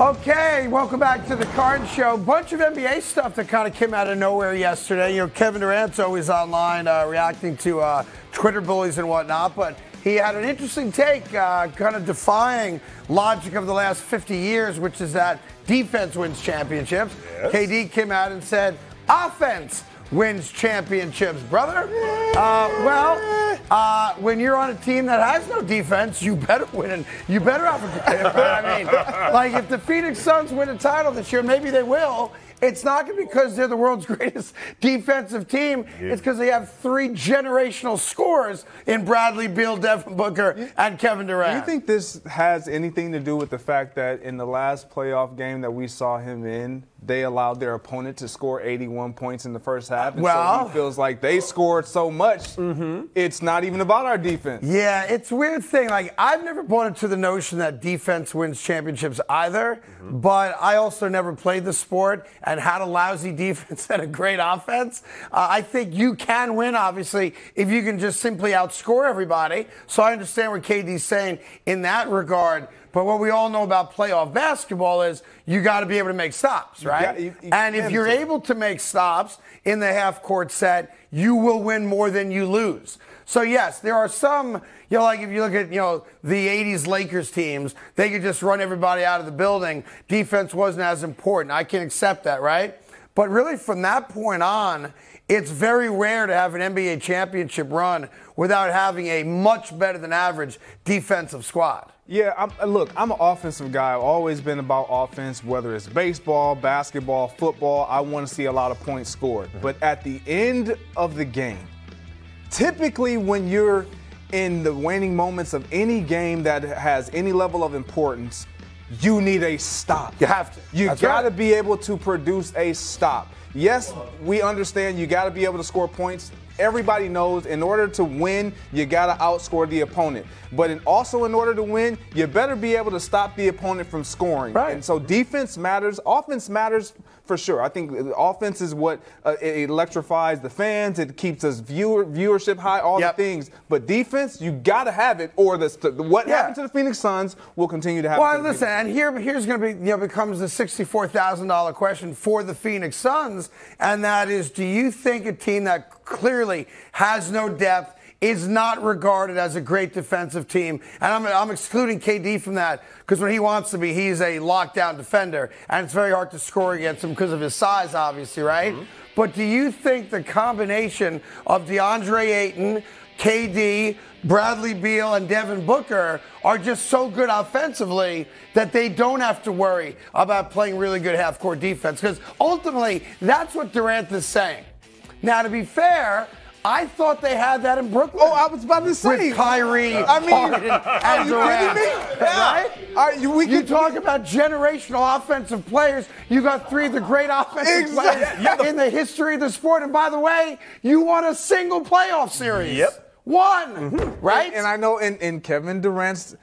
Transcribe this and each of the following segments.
Okay, welcome back to the Carton Show. Bunch of NBA stuff that kind of came out of nowhere yesterday. You know, Kevin Durant's always online reacting to Twitter bullies and whatnot, but he had an interesting take, kind of defying logic of the last 50 years, which is that defense wins championships. Yes. KD came out and said, offense wins championships, brother. When you're on a team that has no defense, you better win and you better have a I mean, like if the Phoenix Suns win a title this year, maybe they will. It's not because they're the world's greatest defensive team. Yeah. It's because they have 3 generational scorers in Bradley Beal, Devin Booker, and Kevin Durant. Do you think this has anything to do with the fact that in the last playoff game that we saw him in, they allowed their opponent to score 81 points in the first half? And so he feels like they scored so much, it's not even about our defense. Yeah, it's a weird thing. Like, I've never bought into the notion that defense wins championships either, but I also never played the sport and had a lousy defense and a great offense. I think you can win, obviously, if you can just simply outscore everybody. So I understand what KD's saying in that regard. But what we all know about playoff basketball is you got to be able to make stops, right? And if you're able to make stops in the half-court set, you will win more than you lose. So, yes, there are some, you know, like if you look at, you know, the 80s Lakers teams, they could just run everybody out of the building. Defense wasn't as important. I can accept that, right? But really from that point on, it's very rare to have an NBA championship run without having a much better than average defensive squad. Yeah, look, I'm an offensive guy. I've always been about offense, whether it's baseball, basketball, football. I want to see a lot of points scored. But at the end of the game, typically when you're in the waning moments of any game that has any level of importance, you need a stop. You have to. You got to be able to produce a stop. Yes, we understand you got to be able to score points. Everybody knows in order to win, you got to outscore the opponent. But also in order to win, you better be able to stop the opponent from scoring. Right. And so defense matters. Offense matters for sure. I think offense is what it electrifies the fans. It keeps us viewership high, all the things. But defense, you got to have it, or what happened to the Phoenix Suns will continue to happen. Well, listen, and here's going to be, you know, becomes the $64,000 question for the Phoenix Suns, and that is, do you think a team that clearly has no depth, is not regarded as a great defensive team, and I'm excluding KD from that because when he wants to be, he's a lockdown defender, and it's very hard to score against him because of his size, obviously, right? But do you think the combination of DeAndre Ayton, KD, Bradley Beal, and Devin Booker are just so good offensively that they don't have to worry about playing really good half-court defense? Because ultimately, that's what Durant is saying. Now, to be fair, I thought they had that in Brooklyn. Oh, I was about to say. With Kyrie, Harden, and Durant. Right? You talk about generational offensive players. You got 3 of the great offensive players in the history of the sport. And by the way, you won a single playoff series. Yep. One. Right? And I know in Kevin Durant's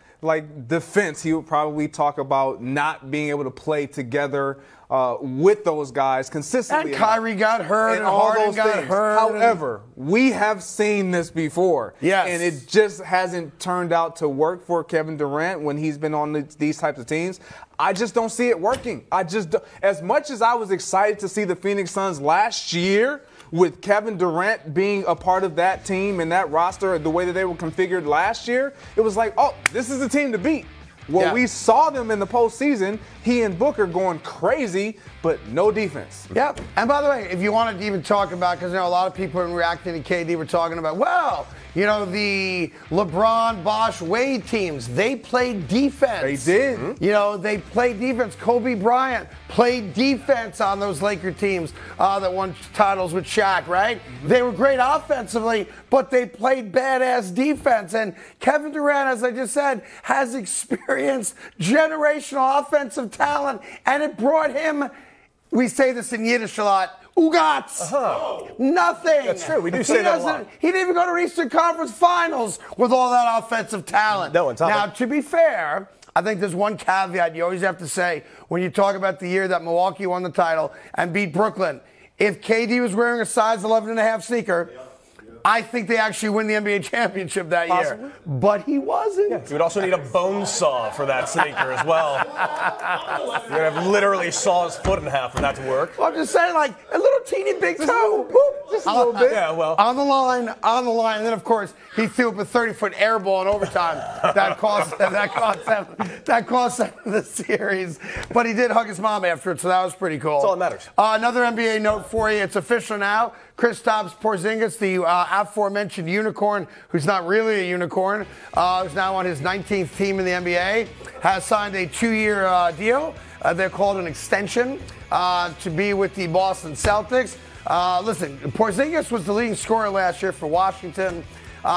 defense, he would probably talk about not being able to play together with those guys consistently. And Kyrie got hurt, and Harden got hurt. However, we have seen this before. Yes. And it just hasn't turned out to work for Kevin Durant when he's been on these types of teams. I just don't see it working. As much as I was excited to see the Phoenix Suns last year, with Kevin Durant being a part of that team and that roster, the way that they were configured last year, it was like, oh, this is the team to beat. Well, we saw them in the postseason, he and Booker going crazy, but no defense. Yep. And by the way, if you wanted to even talk about, because you know a lot of people in reacting to KD were talking about, well, you know, the LeBron, Bosh, Wade teams, they played defense. They did. You know, they played defense. Kobe Bryant played defense on those Laker teams that won titles with Shaq, right? They were great offensively, but they played badass defense. And Kevin Durant, as I just said, has experienced generational offensive talent, and it brought him, we say this in Yiddish a lot, Ugats. Nothing. That's true. We do say that a lot. He didn't even go to Eastern Conference Finals with all that offensive talent. No, on top now, to be fair, I think there's one caveat you always have to say when you talk about the year that Milwaukee won the title and beat Brooklyn. If KD was wearing a size 11.5 sneaker, I think they actually win the NBA championship that year. But he wasn't. Yeah, you would also need a bone saw for that sneaker as well. You're going to have literally saw his foot in half for that to work. Well, I'm just saying, like, a little teeny big toe. Just a little bit. Yeah, well. On the line. And then, of course, he threw up a 30-foot air ball in overtime. That cost them the series. But he did hug his mom afterwards, so that was pretty cool. That's all that matters. Another NBA note for you. It's official now. Kristaps Porzingis, the aforementioned unicorn, who's not really a unicorn, who's now on his 19th team in the NBA, has signed a 2-year deal. They're called an extension to be with the Boston Celtics. Listen, Porzingis was the leading scorer last year for Washington.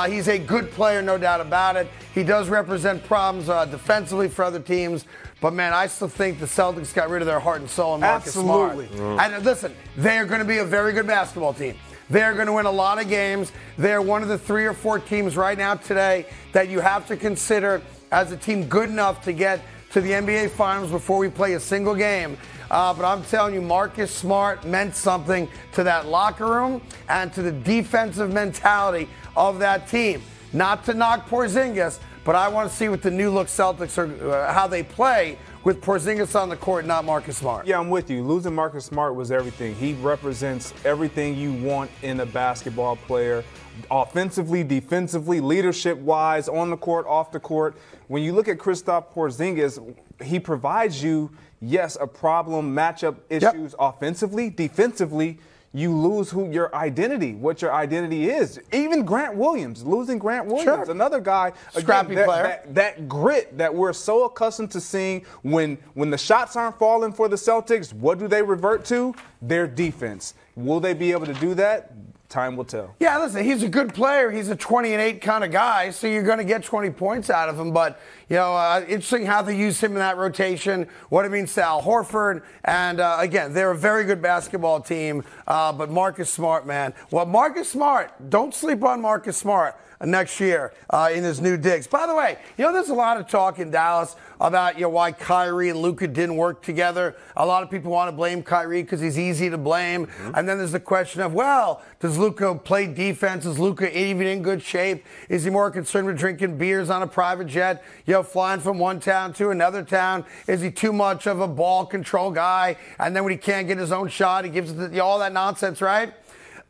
He's a good player, no doubt about it. He does represent problems defensively for other teams. But, man, I still think the Celtics got rid of their heart and soul in Marcus Smart. And listen, they're going to be a very good basketball team. They're going to win a lot of games. They're one of the 3 or 4 teams right now today that you have to consider as a team good enough to get to the NBA Finals before we play a single game. But I'm telling you, Marcus Smart meant something to that locker room and to the defensive mentality of that team. Not to knock Porzingis, but I want to see what the new look Celtics are, how they play with Porzingis on the court, not Marcus Smart. Yeah, I'm with you. Losing Marcus Smart was everything. He represents everything you want in a basketball player, offensively, defensively, leadership-wise, on the court, off the court. When you look at Kristaps Porzingis, he provides you, yes, a problem, matchup issues offensively, defensively. You lose your identity, what your identity is. Even Grant Williams, losing Grant Williams, another guy, scrappy player. That grit that we're so accustomed to seeing when the shots aren't falling for the Celtics, what do they revert to? Their defense. Will they be able to do that? Time will tell. Yeah, listen, he's a good player. He's a 20-8 kind of guy, so you're going to get 20 points out of him. But, interesting how they use him in that rotation, what it means to Al Horford. And, again, they're a very good basketball team. But Marcus Smart, man. Well, Marcus Smart, don't sleep on Marcus Smart next year in his new digs. By the way, there's a lot of talk in Dallas about why Kyrie and Luka didn't work together. A lot of people want to blame Kyrie because he's easy to blame. Mm-hmm. And then there's the question of, well, does Luka play defense? Is Luka even in good shape? Is he more concerned with drinking beers on a private jet, flying from one town to another town? Is he too much of a ball control guy? And then when he can't get his own shot, he gives it all that nonsense, right?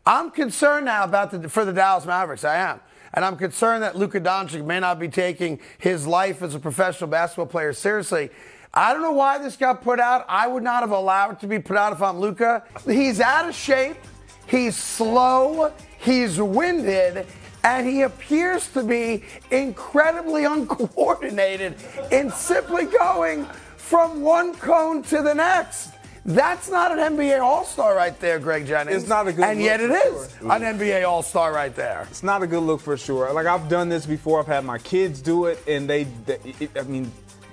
I'm concerned now for the Dallas Mavericks. I am. And I'm concerned that Luka Dončić may not be taking his life as a professional basketball player seriously. I don't know why this got put out. I would not have allowed it to be put out if I'm Luka. He's out of shape. He's slow. He's winded. And he appears to be incredibly uncoordinated in simply going from one cone to the next. That's not an NBA All-Star right there, Greg Jennings. It's not a good look. And yet it is an NBA All-Star right there. It's not a good look for sure. Like, I've done this before. I've had my kids do it, and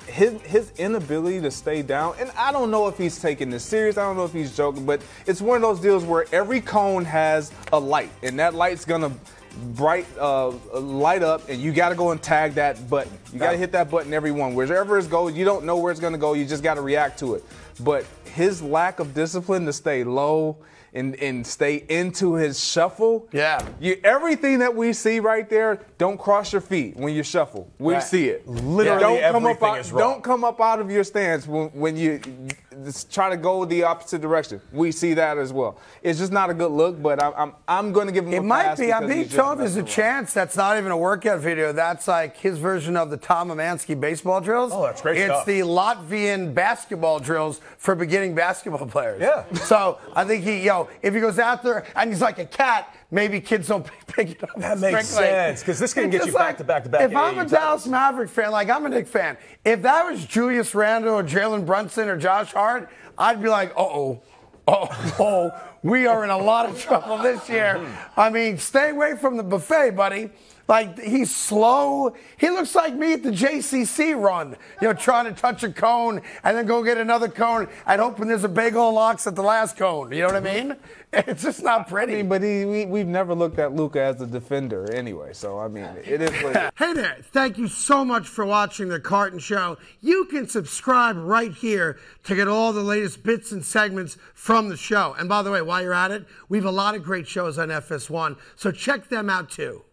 his inability to stay down, and I don't know if he's taking this serious. I don't know if he's joking, but it's one of those deals where every cone has a light, and that light's going to light up, and you got to go and tag that button. You got to hit that button every one. Wherever it goes, you don't know where it's going to go. You just got to react to it. But his lack of discipline to stay low and stay into his shuffle. Yeah. Everything that we see right there, don't cross your feet when you shuffle. We see it. Literally everything is wrong. Don't come up out of your stance when you try to go the opposite direction. We see that as well. It's just not a good look, but I'm going to give him a pass. It might be. I'm being told there's a chance that's not even a workout video. That's like his version of the Tom Amansky baseball drills. Oh, that's great stuff. It's the Latvian basketball drills for beginning basketball players. Yeah. So I think if he goes out there and he's like a cat, maybe kids don't pick it up. That makes sense, because this can get you back to back to back. If I'm a Dallas Maverick fan, like I'm a Knicks fan, if that was Julius Randle or Jalen Brunson or Josh Hart, I'd be like, we are in a lot of trouble this year. I mean, stay away from the buffet, buddy. Like, he's slow. He looks like me at the JCC run, trying to touch a cone and then go get another cone and hoping there's a bagel and lox at the last cone. You know what I mean? It's just not pretty. But we've never looked at Luka as a defender anyway, so, it is what it is. Hey there. Thank you so much for watching The Carton Show. You can subscribe right here to get all the latest bits and segments from the show. And by the way, while you're at it, we have a lot of great shows on FS1, so check them out too.